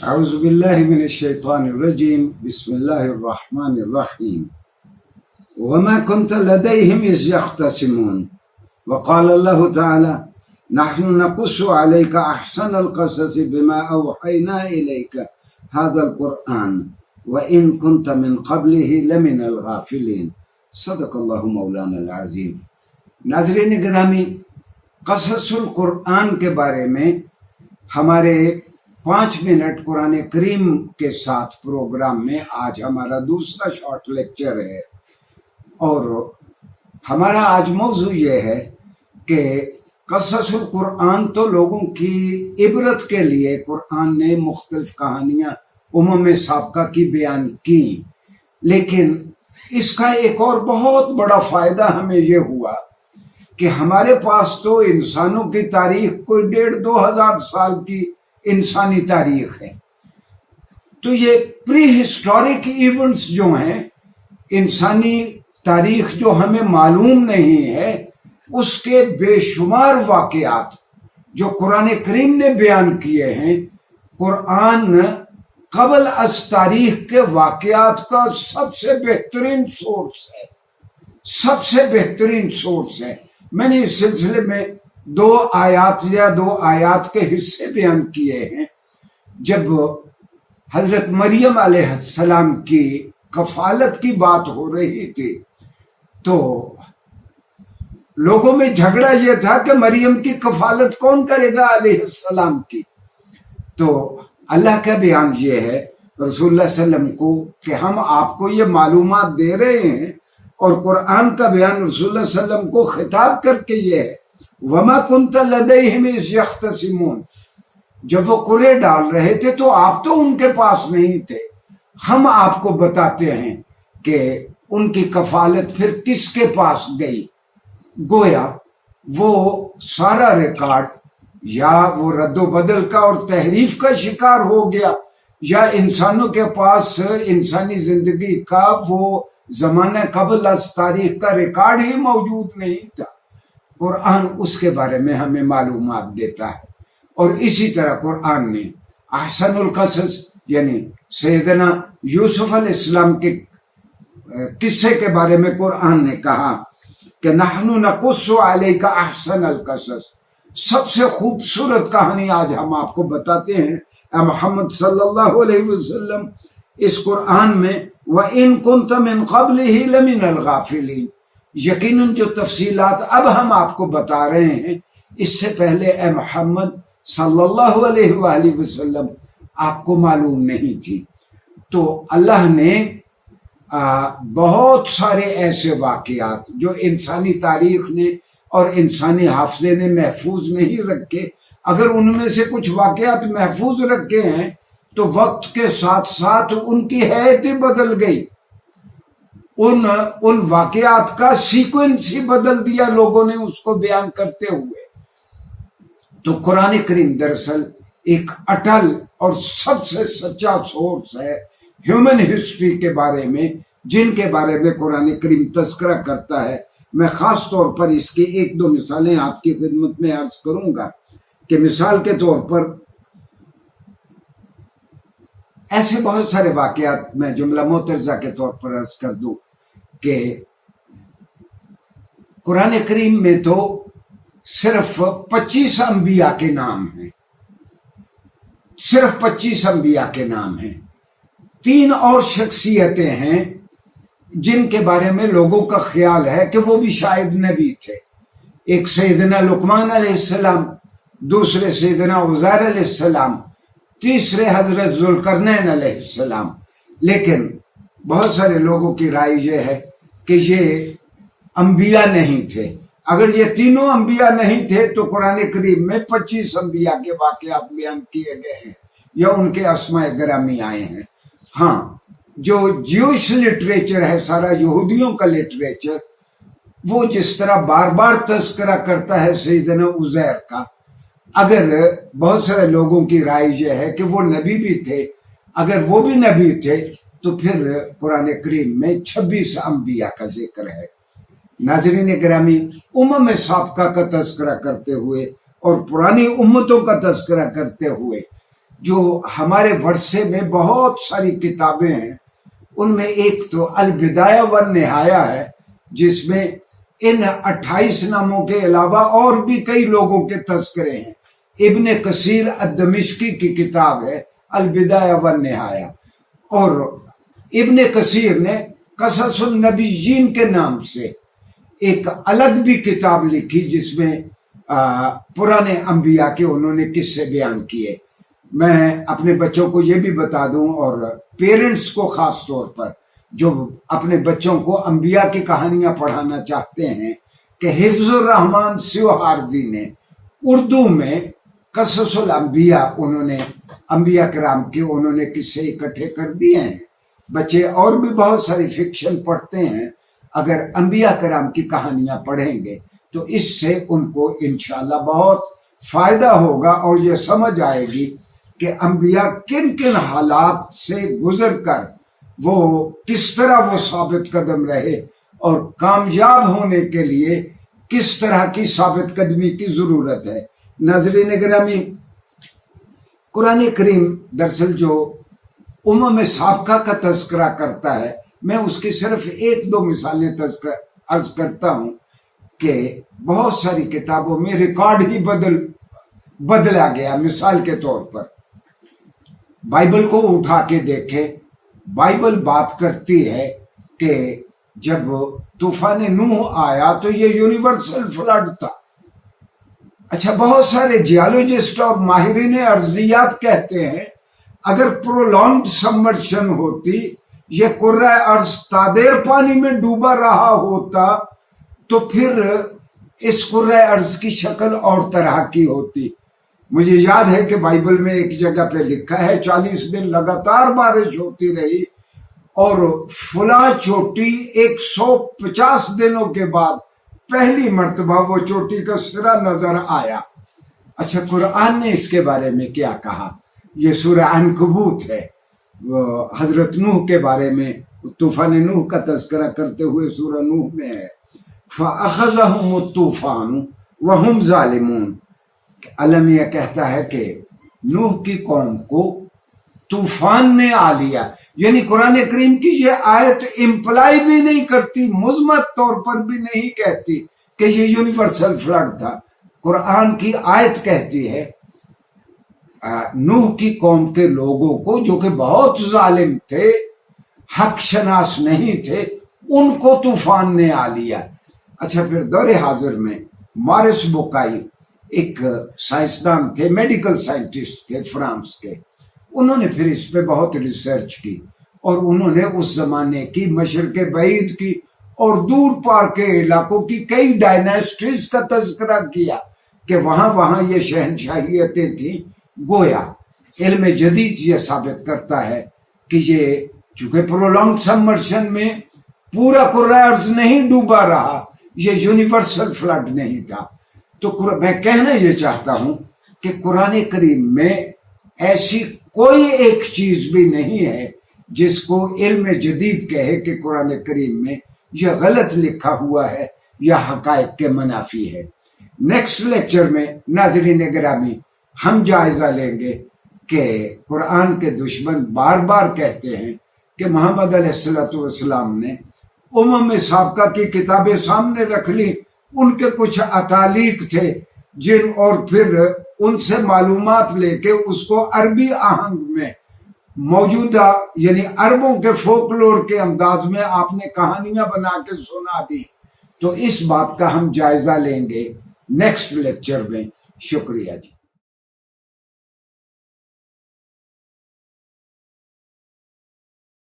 أعوذ بالله من الشيطان الرجيم بسم الله الرحمن الرحيم وما كنت لديهم إذ يختصمون وقال الله تعالى نحن نقص عليك أحسن القصص بما أوحينا إليك هذا القرآن وإن كنت من قبله لمن الغافلين صدق الله مولانا العظيم۔ ناظرین گرامی، قصص القرآن کے بارے میں ہمارے 5 منٹ قرآن کریم کے ساتھ پروگرام میں آج ہمارا دوسرا شارٹ لیکچر ہے، اور ہمارا آج موضوع یہ ہے کہ قصص القرآن تو لوگوں کی عبرت کے لیے قرآن نے مختلف کہانیاں سابقہ کی بیان کی، لیکن اس کا ایک اور بہت بڑا فائدہ ہمیں یہ ہوا کہ ہمارے پاس تو انسانوں کی تاریخ کوئی 1,500-2,000 سال کی انسانی تاریخ ہے، تو یہ پری ہسٹورک ایونٹس جو ہیں، انسانی تاریخ جو ہمیں معلوم نہیں ہے، اس کے بے شمار واقعات جو قرآن کریم نے بیان کیے ہیں۔ قرآن قبل از تاریخ کے واقعات کا سب سے بہترین سورس ہے۔ میں نے اس سلسلے میں 2 آیات کے حصے بیان کیے ہیں۔ جب حضرت مریم علیہ السلام کی کفالت کی بات ہو رہی تھی تو لوگوں میں جھگڑا یہ تھا کہ مریم کی کفالت کون کرے گا علیہ السلام کی، تو اللہ کا بیان یہ ہے رسول اللہ صلی اللہ علیہ وسلم کو کہ ہم آپ کو یہ معلومات دے رہے ہیں، اور قرآن کا بیان رسول اللہ صلی اللہ علیہ وسلم کو خطاب کر کے یہ ہے وَمَا كُنْتَ لَدَيْهِمْ إِذْ يَخْتَصِمُونَ، جب وہ قرعے ڈال رہے تھے تو آپ تو ان کے پاس نہیں تھے، ہم آپ کو بتاتے ہیں کہ ان کی کفالت پھر کس کے پاس گئی۔ گویا وہ سارا ریکارڈ یا وہ رد و بدل کا اور تحریف کا شکار ہو گیا، یا انسانوں کے پاس انسانی زندگی کا وہ زمانہ قبل از تاریخ کا ریکارڈ ہی موجود نہیں تھا۔ قرآن اس کے بارے میں ہمیں معلومات دیتا ہے، اور اسی طرح قرآن نے احسن القصص یعنی سیدنا یوسف علیہ السلام کے قصے کے بارے میں قرآن نے کہا کہ نحن نقص علیک احسن القصص، سب سے خوبصورت کہانی آج ہم آپ کو بتاتے ہیں اے محمد صلی اللہ علیہ وسلم اس قرآن میں وَإِن كُنْتَ مِن قَبْلِهِ لَمِنَ الْغَافِلِينَ، یقیناً جو تفصیلات اب ہم آپ کو بتا رہے ہیں اس سے پہلے اے محمد صلی اللہ علیہ وآلہ وسلم آپ کو معلوم نہیں تھی۔ تو اللہ نے بہت سارے ایسے واقعات جو انسانی تاریخ نے اور انسانی حافظے نے محفوظ نہیں رکھے، اگر ان میں سے کچھ واقعات محفوظ رکھے ہیں تو وقت کے ساتھ ساتھ ان کی حیت ہی بدل گئی، ان واقعات کا سیکوینس ہی بدل دیا لوگوں نے اس کو بیان کرتے ہوئے۔ تو قرآن کریم دراصل ایک اٹل اور سب سے سچا سورس ہے ہیومن ہسٹری کے بارے میں، جن کے بارے میں قرآن کریم تذکرہ کرتا ہے۔ میں خاص طور پر اس کی 1-2 مثالیں آپ کی خدمت میں عرض کروں گا کہ مثال کے طور پر ایسے بہت سارے واقعات میں جملہ معترضہ کے طور پر عرض کر دوں کہ قرآن کریم میں تو صرف 25 انبیاء کے نام ہیں، صرف 25 انبیاء کے نام ہیں۔ 3 اور شخصیتیں ہیں جن کے بارے میں لوگوں کا خیال ہے کہ وہ بھی شاید نبی تھے، ایک سیدنا لقمان علیہ السلام، دوسرے سیدنا عزیر علیہ السلام، تیسرے حضرت ذوالقرنین علیہ السلام۔ لیکن بہت سارے لوگوں کی رائے یہ ہے کہ یہ انبیاء نہیں تھے۔ اگر یہ تینوں انبیاء نہیں تھے تو قرآن کریم میں 25 انبیاء کے واقعات بیان کیے گئے ہیں یا ان کے اسماء گرامی آئے ہیں۔ ہاں، جو جیوش لٹریچر ہے، سارا یہودیوں کا لٹریچر، وہ جس طرح بار بار تذکرہ کرتا ہے سیدنا عزیر کا، اگر بہت سارے لوگوں کی رائے یہ ہے کہ وہ نبی بھی تھے، اگر وہ بھی نبی تھے تو پھر قرآن کریم میں 26 انبیاء کا ذکر ہے۔ ناظرین گرامی، سابقہ کا تذکرہ کرتے ہوئے اور پرانی امتوں کا تذکرہ کرتے ہوئے جو ہمارے ورثے میں بہت ساری کتابیں ہیں، ان میں ایک تو البدایہ والنہایہ ہے، جس میں ان 28 ناموں کے علاوہ اور بھی کئی لوگوں کے تذکرے ہیں۔ ابن کثیر الدمشقی کی کتاب ہے البدایہ والنہایہ، اور ابن کثیر نے قصص النبیین کے نام سے ایک الگ بھی کتاب لکھی، جس میں پرانے انبیاء کے انہوں نے قصے بیان کیے۔ میں اپنے بچوں کو یہ بھی بتا دوں، اور پیرنٹس کو خاص طور پر جو اپنے بچوں کو انبیاء کی کہانیاں پڑھانا چاہتے ہیں، کہ حفظ الرحمان سیوہاروی نے اردو میں قصص الانبیاء، انہوں نے انبیاء کرام کے انہوں نے قصے اکٹھے کر دیے ہیں۔ بچے اور بھی بہت ساری فکشن پڑھتے ہیں، اگر انبیاء کرام کی کہانیاں پڑھیں گے تو اس سے ان کو انشاءاللہ بہت فائدہ ہوگا، اور یہ سمجھ آئے گی کہ انبیاء کن کن حالات سے گزر کر وہ کس طرح وہ ثابت قدم رہے، اور کامیاب ہونے کے لیے کس طرح کی ثابت قدمی کی ضرورت ہے۔ ناظرین گرامی، قرآن کریم دراصل جو سابقہ کا تذکرہ کرتا ہے، میں اس کی صرف ایک دو مثالیں عرض کرتا ہوں کہ بہت ساری کتابوں میں ریکارڈ ہی بدلا گیا۔ مثال کے طور پر بائبل کو اٹھا کے دیکھیں، بائبل بات کرتی ہے کہ جب طوفان نوح آیا تو یہ یونیورسل فلڈ تھا۔ اچھا، بہت سارے جیولوجسٹ اور ماہرین ارضیات کہتے ہیں اگر پرولونگڈ سبمرشن ہوتی، یہ کرۂ ارض تادیر پانی میں ڈوبا رہا ہوتا، تو پھر اس کرۂ ارض کی شکل اور طرح کی ہوتی۔ مجھے یاد ہے کہ بائبل میں ایک جگہ پہ لکھا ہے 40 دن لگاتار بارش ہوتی رہی، اور فلاں چوٹی 150 دنوں کے بعد پہلی مرتبہ وہ چوٹی کا سرا نظر آیا۔ اچھا، قرآن نے اس کے بارے میں کیا کہا؟ یہ سورہ عنکبوت ہے، وہ حضرت نوح کے بارے میں طوفان نوح کا تذکرہ کرتے ہوئے سورہ نوح میں ہے، فَأَخَذَهُمُ الطُّوفَانُ وَهُمْ ظَالِمُونَ۔ المیہ کہتا ہے کہ نوح کی قوم کو طوفان نے آ لیا، یعنی قرآن کریم کی یہ آیت امپلائی بھی نہیں کرتی، مضمت طور پر بھی نہیں کہتی کہ یہ یونیورسل فلڈ تھا۔ قرآن کی آیت کہتی ہے نوح کی قوم کے لوگوں کو، جو کہ بہت ظالم تھے، حق شناس نہیں تھے، ان کو طوفان نے آ لیا۔ اچھا، پھر دور حاضر میں مارس بوکائی ایک سائنسدان تھے، میڈیکل سائنٹسٹ تھے فرانس کے، انہوں نے پھر اس پہ بہت ریسرچ کی، اور انہوں نے اس زمانے کی مشرق بعید کی اور دور پار کے علاقوں کی کئی ڈائناسٹیز کا تذکرہ کیا کہ وہاں یہ شہنشاہیتیں تھیں۔ گویا علم جدید یہ ثابت کرتا ہے کہ یہ چونکہ پرولونگ سبمرشن میں پورا کرۂ ارض نہیں ڈوبا رہا، یہ یونیورسل فلڈ نہیں تھا۔ تو میں کہنا یہ چاہتا ہوں کہ قرآن کریم میں ایسی کوئی ایک چیز بھی نہیں ہے جس کو علم جدید کہے کہ قرآن کریم میں یہ غلط لکھا ہوا ہے یا حقائق کے منافی ہے۔ نیکسٹ لیکچر میں ناظرین گرامی ہم جائزہ لیں گے کہ قرآن کے دشمن بار بار کہتے ہیں کہ محمد علیہ السلام نے سابقہ کی کتابیں سامنے رکھ لی، ان کے کچھ اتالیق تھے جن، اور پھر ان سے معلومات لے کے اس کو عربی آہنگ میں موجودہ یعنی عربوں کے فولکلور کے انداز میں آپ نے کہانیاں بنا کے سنا دی۔ تو اس بات کا ہم جائزہ لیں گے نیکسٹ لیکچر میں۔ شکریہ جی۔